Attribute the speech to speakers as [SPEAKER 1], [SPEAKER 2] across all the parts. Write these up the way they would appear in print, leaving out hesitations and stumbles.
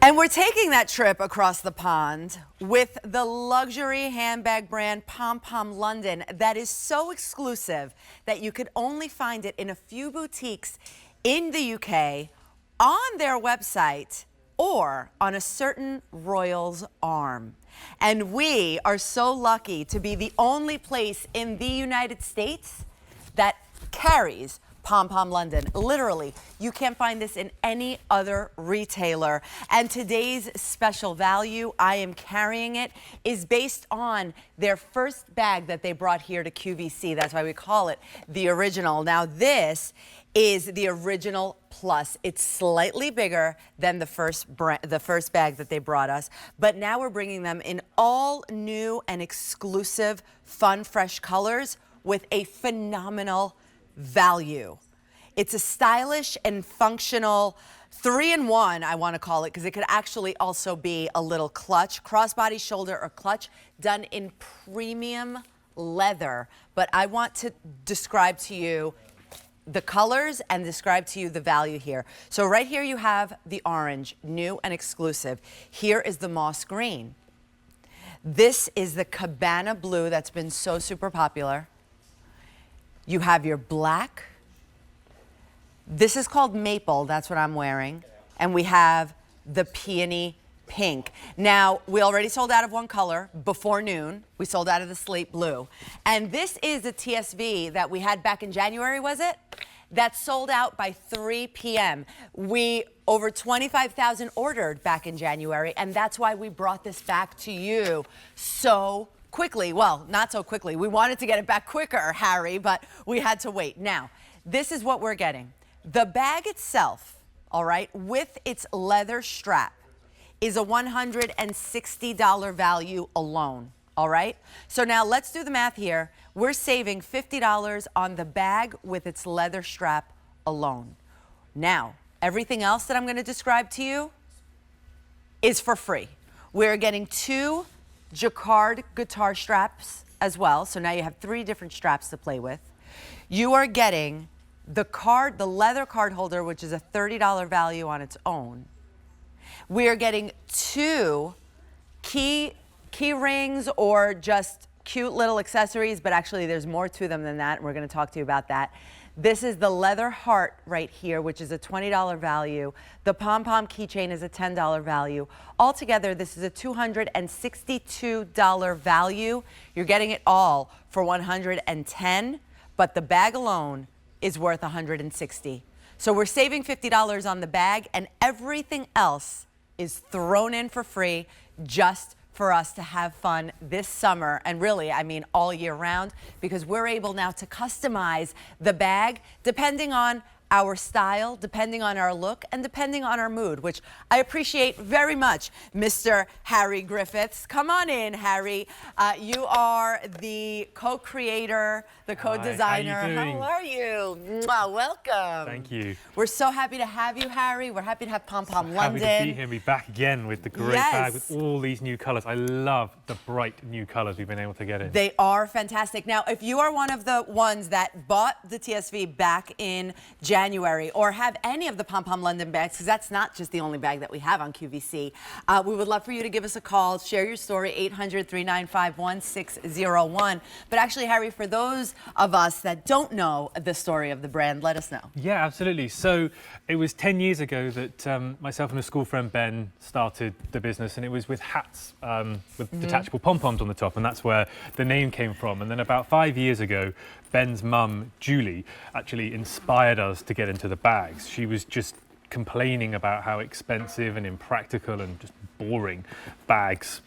[SPEAKER 1] And we're taking that trip across the pond with the luxury handbag brand Pom Pom London that is so exclusive that you could only find it in a few boutiques in the UK, on their website, or on a certain royal's arm. And we are so lucky to be the only place in the United States that carries Pom Pom London. Literally, you can't find this in any other retailer. And today's special value, I am carrying it, is based on their first bag that they brought here to QVC. That's why we call it the original. Now this is the original plus. It's slightly bigger than the first bag that they brought us, but now we're bringing them in all new and exclusive, fun, fresh colors with a phenomenal value. It's a stylish and functional 3-in-1, I want to call it, because it could actually also be a little clutch, crossbody, shoulder, or clutch, done in premium leather. But I want to describe to you the colors and describe to you the value here. So right here you have the orange, new and exclusive. Here is the moss green. This is the cabana blue that's been so super popular. You have your black. This is called maple, that's what I'm wearing. And we have the peony pink. Now, we already sold out of one color before noon. We sold out of the slate blue. And this is the TSV that we had back in January, was it? That sold out by 3 p.m. We over 25,000 ordered back in January, and that's why we brought this back to you so quickly. Well, not so quickly. We wanted to get it back quicker, Harry, but we had to wait. Now, this is what we're getting. The bag itself, all right, with its leather strap, is a $160 value alone, all right? So now let's do the math here. We're saving $50 on the bag with its leather strap alone. Now, everything else that I'm going to describe to you is for free. We're getting 2 jacquard guitar straps as well. So now you have 3 different straps to play with. You are getting the leather card holder, which is a $30 value on its own. We are getting 2 key rings or just cute little accessories, but actually there's more to them than that, and we're going to talk to you about that. This is the leather heart right here, which is a $20 value. The Pom Pom keychain is a $10 value. Altogether, this is a $262 value. You're getting it all for $110, but the bag alone is worth $160. So we're saving $50 on the bag, and everything else is thrown in for free just for us to have fun this summer, and really, I mean all year round, because we're able now to customize the bag depending on our style, depending on our look, and depending on our mood, which I appreciate very much, Mr. Harry Griffiths. Come on in, Harry. You are the co-creator, the co-designer. How are you? Mwah, welcome.
[SPEAKER 2] Thank you.
[SPEAKER 1] We're so happy to have you, Harry. We're happy to have Pom Pom London.
[SPEAKER 2] Happy to be here and be back again with the great bag with all these new colors. I love the bright new colors we've been able to get in.
[SPEAKER 1] They are fantastic. Now, if you are one of the ones that bought the TSV back in January, or have any of the Pom Pom London bags, because that's not just the only bag that we have on QVC, we would love for you to give us a call, share your story, 800-395-1601. But actually, Harry, for those of us that don't know the story of the brand, let us know.
[SPEAKER 2] Yeah, absolutely. So it was 10 years ago that myself and a school friend, Ben, started the business, and it was with hats with detachable pom-poms on the top, and that's where the name came from. And then about 5 years ago, Ben's mum, Julie, actually inspired us to get into the bags. She was just complaining about how expensive and impractical and just boring handbags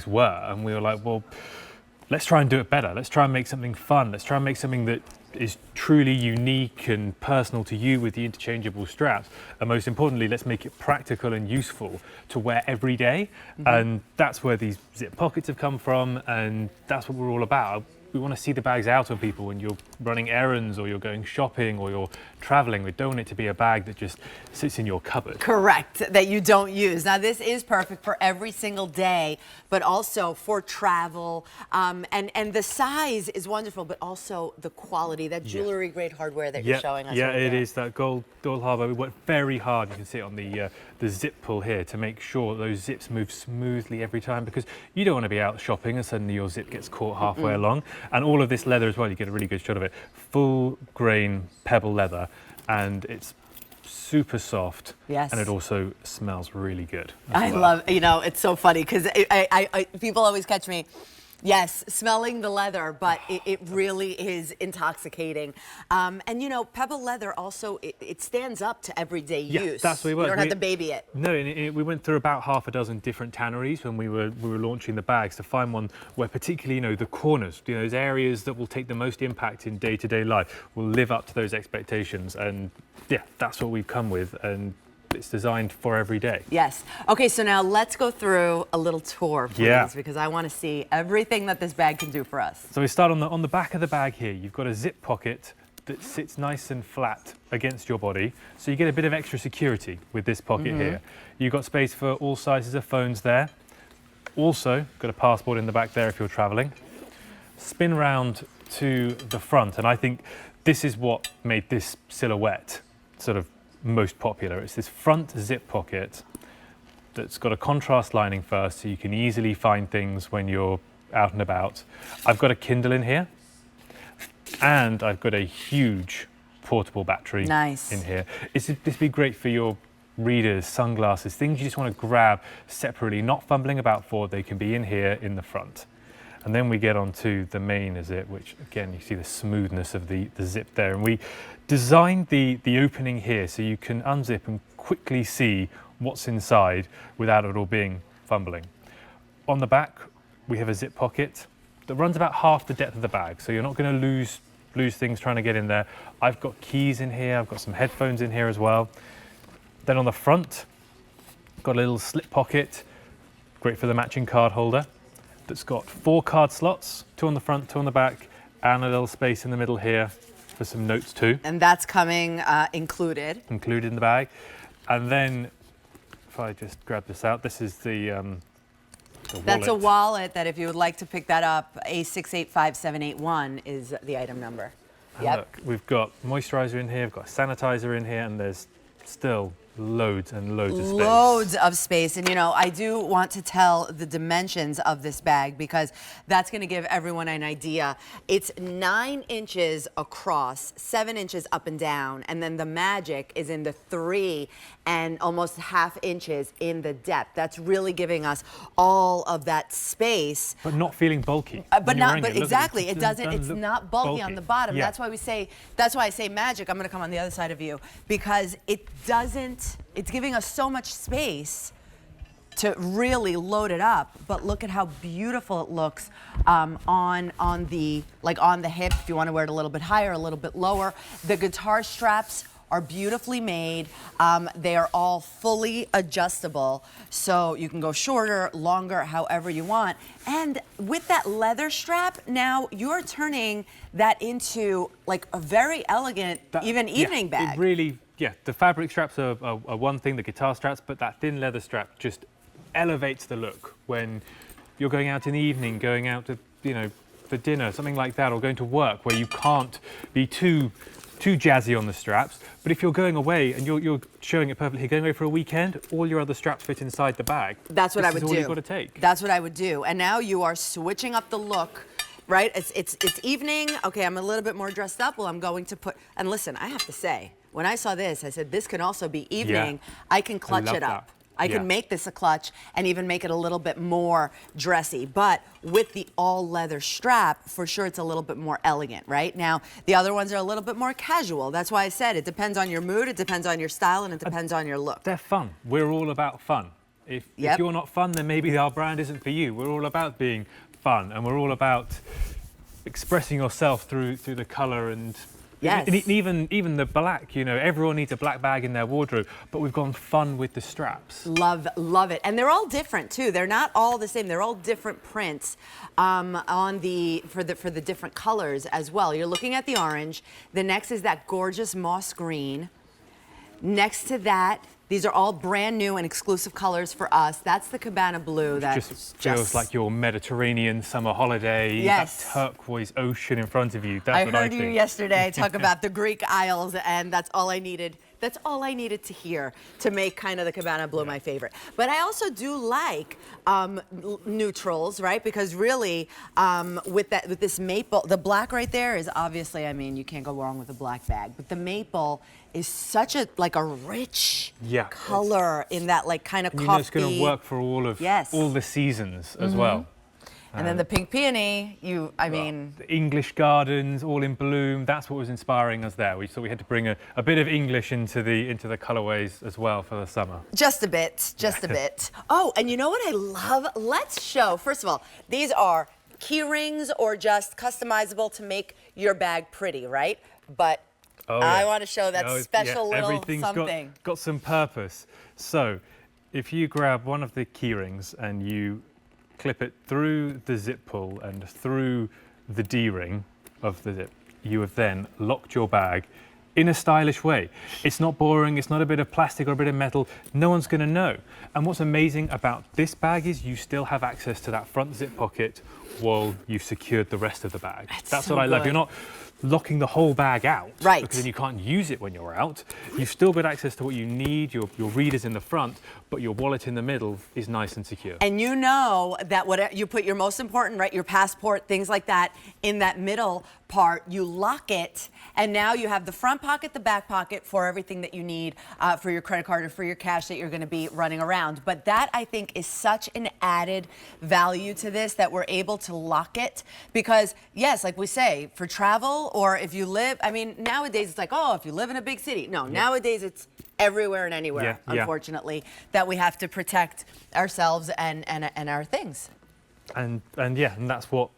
[SPEAKER 2] were. And we were like, well, let's try and do it better. Let's try and make something fun. Let's try and make something that is truly unique and personal to you with the interchangeable straps. And most importantly, let's make it practical and useful to wear every day. And that's where these zip pockets have come from. And that's what we're all about. we want to see the bags out on people when you're running errands or you're going shopping or you're traveling. We don't want it to be a bag that just sits in your cupboard.
[SPEAKER 1] Correct, that you don't use. Now this is perfect for every single day, but also for travel. And the size is wonderful, but also the quality, that jewelry grade hardware that you're showing us.
[SPEAKER 2] Yeah,
[SPEAKER 1] right
[SPEAKER 2] it
[SPEAKER 1] there.
[SPEAKER 2] is that gold hardware. We worked very hard. You can see it on the zip pull here to make sure those zips move smoothly every time, because you don't want to be out shopping and suddenly your zip gets caught halfway along. And all of this leather as well, you get a really good shot of it. Full grain pebble leather, and it's super soft.
[SPEAKER 1] Yes.
[SPEAKER 2] And it also smells really good.
[SPEAKER 1] I love, it's so funny because people always catch me. Yes, smelling the leather, but it really is intoxicating. And pebble leather also, it stands up to everyday use.
[SPEAKER 2] That's what we worked.
[SPEAKER 1] You don't have to baby it.
[SPEAKER 2] No, we went through about half a dozen different tanneries when we were launching the bags to find one where particularly, the corners, those areas that will take the most impact in day-to-day life will live up to those expectations. And yeah, that's what we've come with. And it's designed for every day.
[SPEAKER 1] Yes. Okay, so now let's go through a little tour, please, because I want to see everything that this bag can do for us.
[SPEAKER 2] So we start on the back of the bag here. You've got a zip pocket that sits nice and flat against your body, so you get a bit of extra security with this pocket here. You've got space for all sizes of phones there. Also, got a passport in the back there if you're traveling. Spin round to the front, and I think this is what made this silhouette sort of most popular. It's this front zip pocket that's got a contrast lining first, so you can easily find things when you're out and about. I've got a Kindle in here, and I've got a huge portable battery in here. This would be great for your readers, sunglasses, things you just want to grab separately, not fumbling about for. They can be in here in the front. And then we get on to the main zip, which again, you see the smoothness of the zip there. And we designed the opening here so you can unzip and quickly see what's inside without it all being fumbling. On the back, we have a zip pocket that runs about half the depth of the bag, so you're not going to lose things trying to get in there. I've got keys in here, I've got some headphones in here as well. Then on the front, got a little slip pocket, great for the matching card holder, that's got 4 card slots, 2 on the front, 2 on the back, and a little space in the middle here for some notes too.
[SPEAKER 1] And that's coming included.
[SPEAKER 2] Included in the bag. And then, if I just grab this out, this is the wallet.
[SPEAKER 1] That's a wallet that if you would like to pick that up, A685781 is the item number.
[SPEAKER 2] And look, we've got moisturizer in here, we've got a sanitizer in here, and there's still loads and loads of space.
[SPEAKER 1] Loads of space. And I do want to tell the dimensions of this bag because that's going to give everyone an idea. It's 9 inches across, 7 inches up and down, and then the magic is in the 3 and almost ½ inches in the depth. That's really giving us all of that space.
[SPEAKER 2] But not feeling bulky.
[SPEAKER 1] Exactly. It's not bulky on the bottom.
[SPEAKER 2] Yeah.
[SPEAKER 1] That's why I say magic. I'm going to come on the other side of you because it's giving us so much space to really load it up, but look at how beautiful it looks on the hip if you want to wear it a little bit higher, a little bit lower. The guitar straps are beautifully made. They are all fully adjustable, so you can go shorter, longer, however you want. And with that leather strap, now you're turning that into like a very elegant, evening bag.
[SPEAKER 2] It really, the fabric straps are one thing, the guitar straps, but that thin leather strap just elevates the look when you're going out in the evening, going out to, for dinner, something like that, or going to work where you can't be too jazzy on the straps. But if you're going away and you're showing it perfectly, going away for a weekend, all your other straps fit inside the bag.
[SPEAKER 1] That's what I would do.
[SPEAKER 2] This is all you've got to take.
[SPEAKER 1] That's what I would do. And now you are switching up the look, right? It's evening. Okay, I'm a little bit more dressed up. Well, I'm going to put, and listen, I have to say, when I saw this, I said, this can also be evening.
[SPEAKER 2] Yeah.
[SPEAKER 1] I can clutch it up. I can make this a clutch and even make it a little bit more dressy. But with the all leather strap, for sure it's a little bit more elegant, right? Now, the other ones are a little bit more casual. That's why I said it depends on your mood, it depends on your style, and it depends on your look.
[SPEAKER 2] They're fun. We're all about fun. If you're not fun, then maybe our brand isn't for you. We're all about being fun, and we're all about expressing yourself through the color and
[SPEAKER 1] Yes.
[SPEAKER 2] And even the black, you know, everyone needs a black bag in their wardrobe, but we've gone fun with the straps.
[SPEAKER 1] Love it. And they're all different too. They're not all the same. They're all different prints for the different colors as well. You're looking at the orange. The next is that gorgeous moss green. Next to that, these are all brand new and exclusive colors for us. That's the Cabana Blue. That
[SPEAKER 2] just feels like your Mediterranean summer holiday.
[SPEAKER 1] Yes.
[SPEAKER 2] That turquoise ocean in front of you. That's what I think.
[SPEAKER 1] I heard you yesterday talk about the Greek Isles, and that's all I needed. That's all I needed to hear to make kind of the Cabana Blue my favorite. But I also do like neutrals, right? Because really, with this maple, the black right there is obviously, I mean, you can't go wrong with a black bag. But the maple is such a rich color in that like kind of coffee.
[SPEAKER 2] You know it's going to work for all the seasons as well.
[SPEAKER 1] And then the pink peony, I mean...
[SPEAKER 2] The English gardens, all in bloom, that's what was inspiring us there. We thought we had to bring a bit of English into the colourways as well for the summer.
[SPEAKER 1] Just a bit, just a bit. Oh, and you know what I love? Let's show, first of all, these are key rings or just customizable to make your bag pretty, right? But I want to show that special little something.
[SPEAKER 2] Got some purpose. So, if you grab one of the key rings and you clip it through the zip pull and through the D-ring of the zip, you have then locked your bag in a stylish way. It's not boring, it's not a bit of plastic or a bit of metal, no one's gonna know. And what's amazing about this bag is you still have access to that front zip pocket while you've secured the rest of the bag. That's
[SPEAKER 1] so
[SPEAKER 2] what I love.
[SPEAKER 1] good.
[SPEAKER 2] You're not locking the whole bag out,
[SPEAKER 1] right?
[SPEAKER 2] Because then you can't use it when you're out. You've still got access to what you need, your readers in the front, but your wallet in the middle is nice and secure.
[SPEAKER 1] And you know that whatever you put your most important, right, your passport, things like that, in that middle part, you lock it, and now you have the front pocket, the back pocket for everything that you need for your credit card or for your cash that you're going to be running around. But that, I think, is such an added value to this, that we're able to lock it, because yes, like we say, for travel, or if you live, I mean, nowadays it's like, oh, if you live in a big city. No, nowadays it's everywhere and anywhere, unfortunately, that we have to protect ourselves and our things.
[SPEAKER 2] And that's what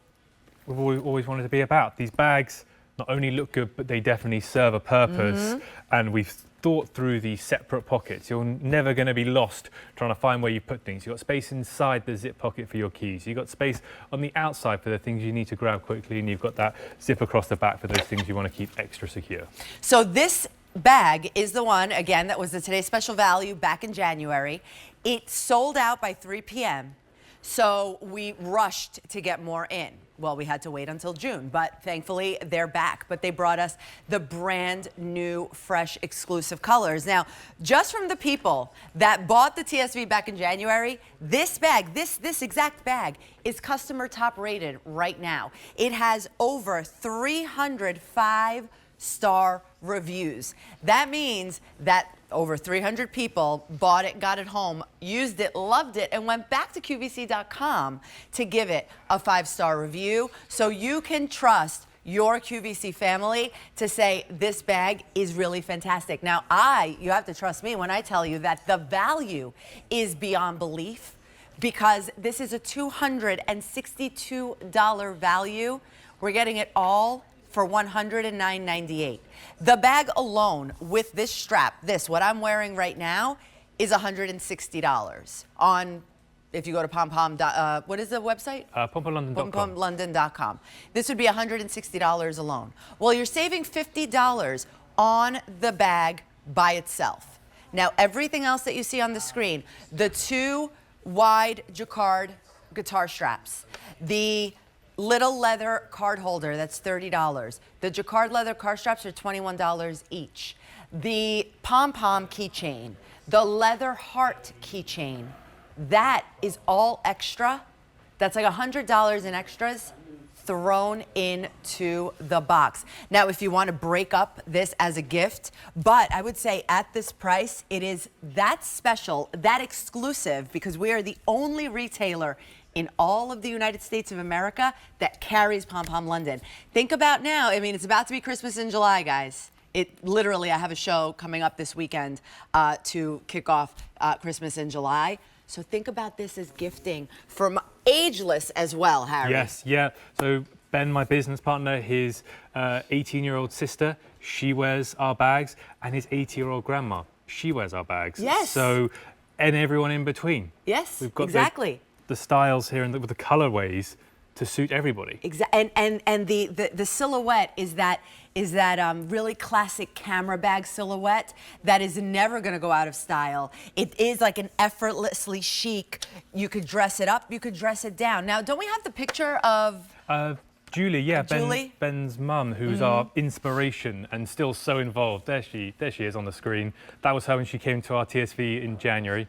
[SPEAKER 2] we've always wanted to be about. These bags not only look good, but they definitely serve a purpose. And we've thought through these separate pockets. You're never going to be lost trying to find where you put things. You've got space inside the zip pocket for your keys. You've got space on the outside for the things you need to grab quickly, and you've got that zip across the back for those things you want to keep extra secure.
[SPEAKER 1] So this bag is the one, again, that was the Today's Special Value back in January. It sold out by 3 p.m. So we rushed to get more in. Well, we had to wait until June, but thankfully they're back. But they brought us the brand new, fresh, exclusive colors. Now, just from the people that bought the TSV back in January, this bag, this exact bag, is customer top rated right now. It has over 305 star reviews. That means that over 300 people bought it, got it home, used it, loved it, and went back to QVC.com to give it a 5-star review. So you can trust your QVC family to say this bag is really fantastic. Now, you have to trust me when I tell you that the value is beyond belief, because this is a $262 value. We're getting it all for $109.98. The bag alone with this strap, what I'm wearing right now, is $160 on, if you go to Pom Pom, what is the website?
[SPEAKER 2] PomPomLondon.com.
[SPEAKER 1] PomPomLondon.com. This would be $160 alone. Well, you're saving $50 on the bag by itself. Now, everything else that you see on the screen, the 2 wide jacquard guitar straps, the little leather card holder, that's $30. The jacquard leather card straps are $21 each. The Pom Pom keychain, the leather heart keychain, that is all extra. That's like $100 in extras thrown into the box. Now, if you want to break up this as a gift, but I would say at this price, it is that special, that exclusive, because we are the only retailer in all of the United States of America that carries Pom Pom London. Think about now, I mean, it's about to be Christmas in July, guys. Literally, I have a show coming up this weekend to kick off Christmas in July. So think about this as gifting from ageless as well, Harry.
[SPEAKER 2] Yes, yeah. So Ben, my business partner, his 18-year-old sister, she wears our bags, and his 80-year-old grandma, she wears our bags.
[SPEAKER 1] Yes.
[SPEAKER 2] So, and everyone in between.
[SPEAKER 1] Yes,
[SPEAKER 2] We've got
[SPEAKER 1] exactly.
[SPEAKER 2] the styles here and with the colorways to suit everybody.
[SPEAKER 1] And the silhouette is that really classic camera bag silhouette that is never going to go out of style. It is like an effortlessly chic. You could dress it up, you could dress it down. Now, don't we have the picture of
[SPEAKER 2] Julie, yeah,
[SPEAKER 1] Julie?
[SPEAKER 2] Ben's mum, who's our inspiration and still so involved. There she is on the screen. That was her when she came to our TSV in January.